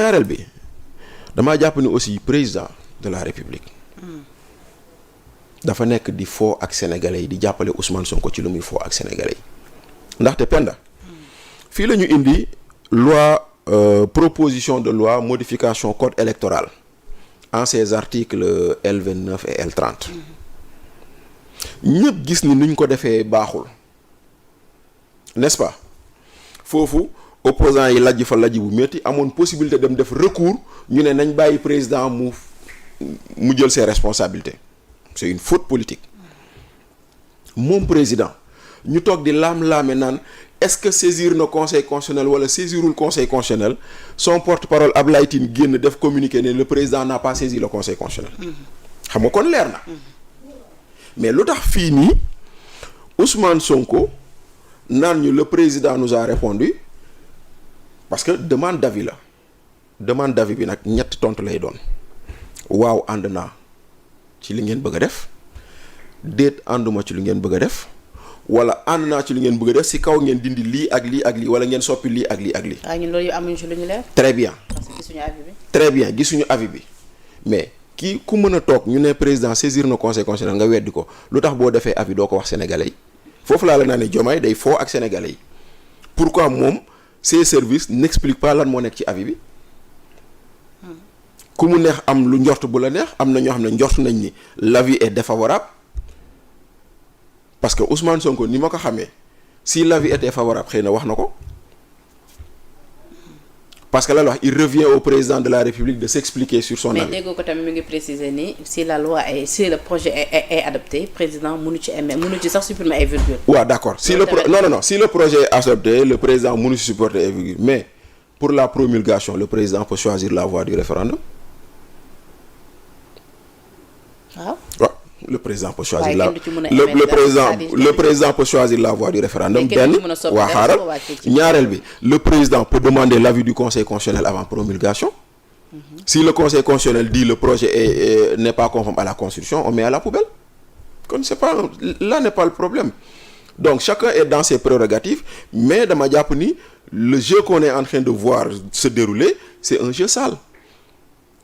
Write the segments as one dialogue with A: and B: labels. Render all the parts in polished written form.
A: ñaareel bi damaa jàpp ni aussi président de la république dafa nekk di foo ak sénégalais yi di jàppale Ousmane Sonko ci lu muy foo ak sénégalais yi ndaxte Penda fii la ñu indi loi proposition de loi modification code électoral en ses articles L29 et L30 ñëpp gis ni nuñ ko defee baaxul n'est-ce pas foofu opposants yi lajj fa lajj bu métti amoon possibilité dem def recours ñu ne nañ bàyyi président mu jël ses responsabilités c'est une faute politique moom président ñu toog di laam-laame naan est-ce que saisir na conseil constitutionnel wala saisirul conseil constitutionnel son porte-parole Abdoulaye Tine génn def communiqué ne le président n'a pas saisi le conseil constitutionnel xam nga kon leer na mais lu tax fii nii Ousmane Sonko naan ñu le président nous a répondu parce que demande d'avis la demande d'avis bi nag ñetti tontu lay doon waaw ànd naa ci li ngeen bëgg a def déet ànduma ci li ngeen bëgg a def wala ànd naa ci li ngeen bëgg a def si kaw ngeen dindi lii ak lii ak lii wala ngeen soppi lii ak lii ak lii.
B: waaw ñun loolu yu amuñu ci lu ñu leer.
A: très bien.
B: parce que gisuñu avis bi.
A: très bien gisuñu avis bi mais kii ku mën a toog ñu ne président saisir na conseil constitutionnel nga weddi ko lu tax boo defee avis doo ko wax sénégalais yi foofu laa la naa ne Diomaye day foo ak sénégalais yi pourquoi moom ses services n'expliquent pas lan moo nekk ci avis bi. ku mu neex am lu njort bu la neex am na ñoo xam ne njort nañ ni l'avis est défavorable parce que Ousmane Sonko ni ma ko xamee si l'avis était favorable xëy na wax na ko parce que la wax il revient au président de la République de s'expliquer sur son avis.
B: mais déggoo ko tamit mi ngi préciser ni si la loi est si le projet est adopté président mënu ci aimer mënu ci sax supprimer ay virgule.
A: waaw d'accord si le non si le projet est adopté le président mënu ci supporter ay virgule mais pour la promulgation le président peut choisir la voie du référendum.
B: waaw.
A: le président peut choisir le président peut choisir la voie du référendum benn waa xaaral ñaareel bi le président peut demander l'avis du conseil constitutionnel avant promulgation si le conseil constitutionnel dit le projet n'est pas conforme à la constitution on met à la poubelle kon c'est pas là n'est pas le problème donc chacun est dans ses prérogatives mais dama jàpp ni le jeu qu'on est en train de voir se dérouler c'est un jeu sale.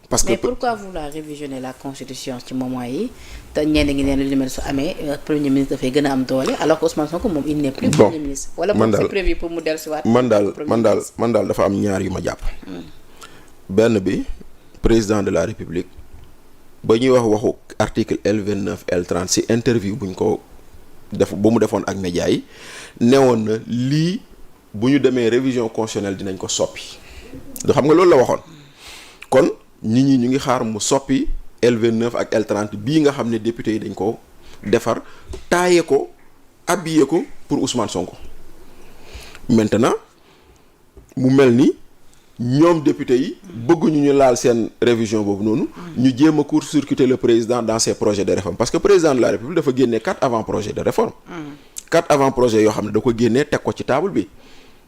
A: Parce
B: mais
A: que
B: pourquoi vouloir révisionner la constitution ci moment yi te ñenn ngi neen lu mel su amee premier ministre dafay gën a am doole alors que Ousmane Sonko moom il n'est plus premier ministre. wala moom c'est prévu pour mu dellusiwaat.
A: man daal dafa am ñaar yu ma jàpp. benn bi président de la république ba ñuy waxu article L29 L30 ci interview bu ñu ko def ba mu defoon ak média yi newoon na lii bu ñu demee révision constitutionnelle dinañ ko soppi. do xam nga loolu la waxoon kon. nit ñi ñu ngi xaar mu soppi L29 ak L30 bii nga xam ne député yi dañ ko defar taaye ko habillé ko pour Ousmane Sonko maintenant mu mel ni ñoom député yi bëgguñu ñu laal seen révision boobu noonu ñu jéem a court-circuiter le président dans ses projets de réforme parce que président de la République dafa génnee 4 avant-projets de réforme 4 avant-projets yoo xam ne da ko génnee teg ko ci table bi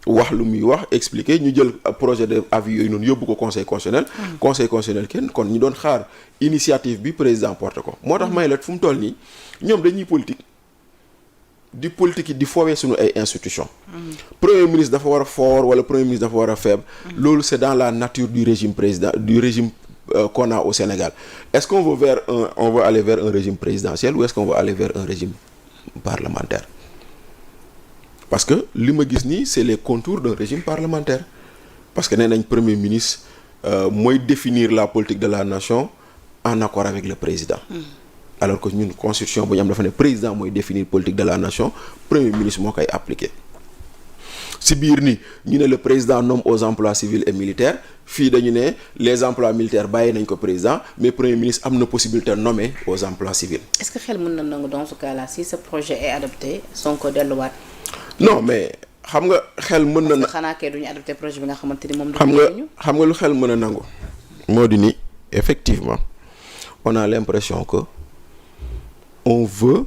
A: wax lu muy wax expliquer ñu jël projet de avis yooyu noonu yóbbu ko conseil constitutionnel. conseil constitutionnel kenn kon ñu doon xaar initiative bi président porté ko. moo tax may la fu mu toll nii ñoom dañuy politique yi di foowee suñu ay institutions. premier ministre dafa war a fort wala premier ministre dafa war a faible. loolu c'est dans la nature du régime qu'on a au Sénégal est-ce qu'on veut aller vers un régime présidentiel ou est-ce qu'on veut aller vers un régime parlementaire. parce que li ma gis nii c'est les contours d'un régime parlementaire parce que nee nañ premier ministre mooy définir la politique de la nation en accord avec le président alors que ñun constitution bu ñu am dafa ne président mooy définir politique de la nation premier ministre moo koy appliquer si biir ni ñu ne le président nomme aux emplois civils et militaires fii dañu ne les emplois militaires bàyyi nañ ko président mais premier ministre am na possibilité nommer aux emplois civils.
B: est-ce que xel mën na nangu dans ce cas-là si ce projet est adopté Sonko delluwaat.
A: non mais xam nga xel mën na.
B: xanaa kay duñu adopté projet bi nga xamante ni moom.
A: xam nga lu xel mën a nangu. moo di ni effectivement on a l'impression que on veut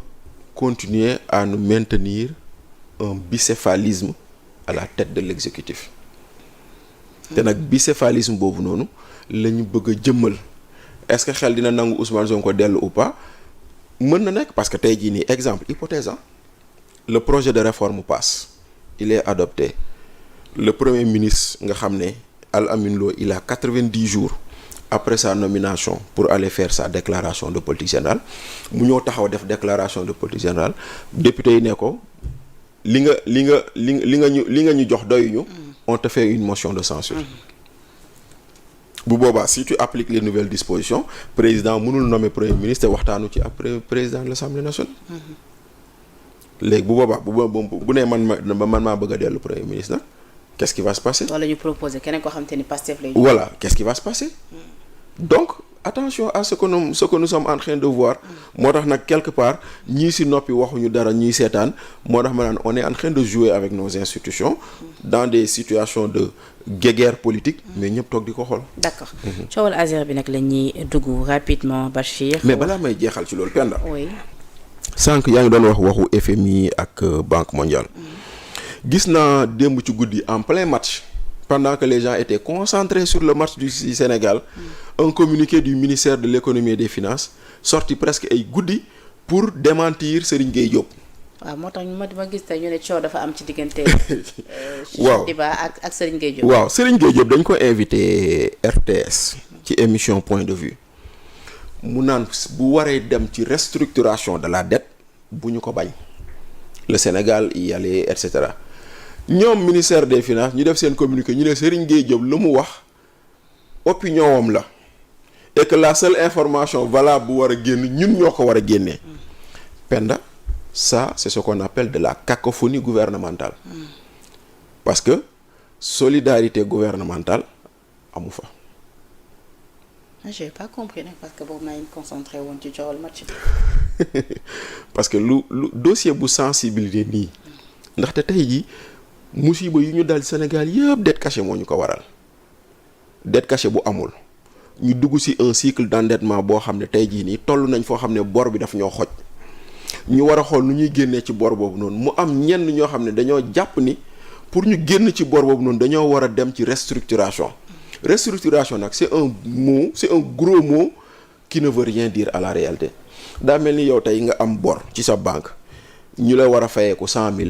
A: continuer à nous maintenir un bicéphalisme à la tête de l'exécutif. te nag bicéphalisme boobu noonu la ñu bëgg a jëmmal est-ce que xel dina nangu Ousmane Sonko dellu ou pas mën na nekk parce que tey jii nii exemple hypothèse le projet de réforme passe il est adopté le premier ministre nga xam ne Al Amin Lo il a 90 jours après sa nomination pour aller faire sa déclaration de politique générale mu ñëw taxaw def déclaration de politique générale député yi ne ko li nga ñu jox doyuñu on te fait une motion de censure bu boobaa si tu appliques les nouvelles dispositions président mënul nommer premier ministre te waxtaanu ci après président de l'Assemblée nationale léegi bu boobaa bu nee man maa bëgg a dellu premier ministre nag qu'est-ce qui va se passer.
B: wala ñu proposer keneen koo xam te ni Pastef lay.
A: voilà qu'est-ce qui va se passer. donc attention à ce que nous sommes en train de voir. moo tax nag quelque part ñii si noppi waxuñu dara ñii seetaan moo tax ma naan on est en train de jouer avec nos institutions. dans des situations de guéguerre politique. mais ñëpp toog di ko xool.
B: d'accord coowal Azer bi nag la ñuy dugg rapidement Bachir.
A: mais balaa may jeexal ci loolu Penda.
B: oui.
A: sànq yaa ngi doon wax waxu FMI ak Banque mondiale. gis naa démb ci guddi en plein match pendant que les gens étaient concentrés sur le match du Sénégal un communiqué du ministère de l'économie et des finances sorti presque ay guddi pour démentir Serigne Gueye Diop.
B: waaw moo tax ma gis tey ñu ne coow dafa am ci diggante.
A: waaw
B: Diba ak Serigne Gueye Diop.
A: waaw Serigne Gueye Diop dañ ko invité RTS ci émission Point de Vue mu naan bu waree dem ci restructuration de la dette bu ñu ko bañ le Sénégal y aller et cetera. ñoom ministère des finances ñu def seen communiqué ñu ne Serigne Gueye Diop lu mu wax opinion am la et que la seule information valable bu war a génn ñun ñoo ko war a génnee. Penda ça c'est ce qu'on appelle de la cacophonie gouvernementale. parce que solidarité gouvernementale amu fa.
B: j'ai pas compris nag parce que boobu maa ngi concentré woon ci coowal match bi.
A: parce que lu dossier bu sensibilité nii ndaxte tey jii. musiba yu ñu dal Sénégal yëpp dette cachée moo ñu ko waral dette cachée bu amul ñu dugg ci un cycle d'endettement boo xam ne tey jii nii toll nañ foo xam ne bor bi daf ñoo xoj ñu war a xool nu ñuy génnee ci bor boobu noonu mu am ñenn ñoo xam ne dañoo jàpp ni pour ñu génn ci bor boobu noonu dañoo war a dem ci restructuration nag c'est un gros mot qui ne veut rien dire à la réalité daa mel ni yow tey nga am bor ci sa banque ñu la war a fayeeku 100 000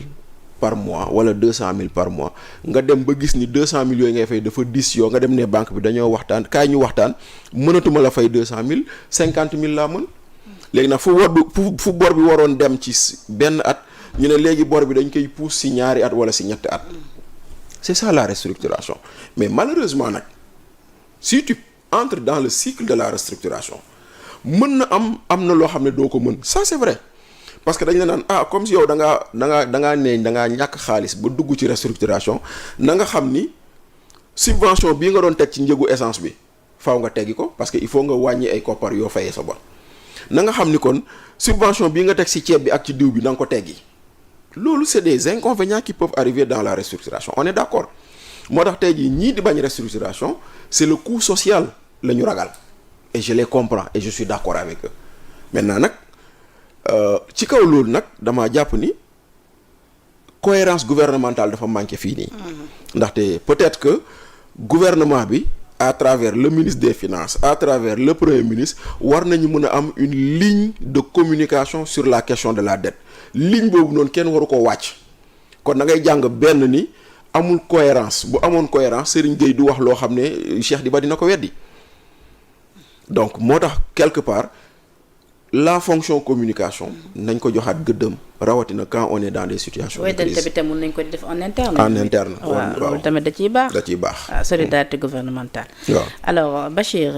A: par mois wala 200 000 par mois nga dem ba gis ni 200 000 yooyu ngay fay dafa dis yoo nga dem ne banque bi dañoo waxtaan kaay ñu waxtaan mënatuma la fay 200 000 50 000 laa mën léegi nag fu bor bi waroon dem ci benn at ñu ne léegi bor bi dañ koy pousse si ñaari at wala si ñetti at c'est ça la restructuration mais malheureusement nag si tu entres dans le cycle de la restructuration mën na am na loo xam ne doo ko mën ça c'est vrai. parce que dañ la naan comme si yow da ngaa ñàkk xaalis ba dugg ci restructuration na nga xam ni subvention bii nga doon teg ci njëgu essence bi faaw nga teggi ko parce que il faut nga wàññi ay koppar yoo fayee sa bor na nga xam ni kon subvention bii nga teg ci ceeb bi ak ci diw bi na nga ko teggi loolu c'est des inconvénients qui peuvent arriver dans la restructuration on est d'accord moo tax tey jii ñii di bañ restructuration c'est le coût social la ñu ragal et je les comprends et je suis d'accord avec eux maintenant nag ci kaw loolu nag damaa jàpp ni cohérence gouvernementale dafa manqué fii nii ndaxte peut-être que gouvernement bi à travers le ministre des finances à travers le premier ministre war nañu mën a am une ligne de communication sur la question de la dette ligne boobu noonu kenn waru ko wàcc kon da ngay jàng benn ni amul cohérence bu amoon cohérence Serigne Gueye du wax loo xam ne Cheikh Diba dina ko weddi donc moo tax quelque part la fonction communication nañ ko joxaat gëddëm rawatina quand on est dans des situations de crise.
B: tamit mën nañ ko def en interne.
A: en interne
B: waaw loolu tamit da ciy baax.
A: da ciy baax.
B: solidarité gouvernementale.
A: waaw
B: alors Bachir.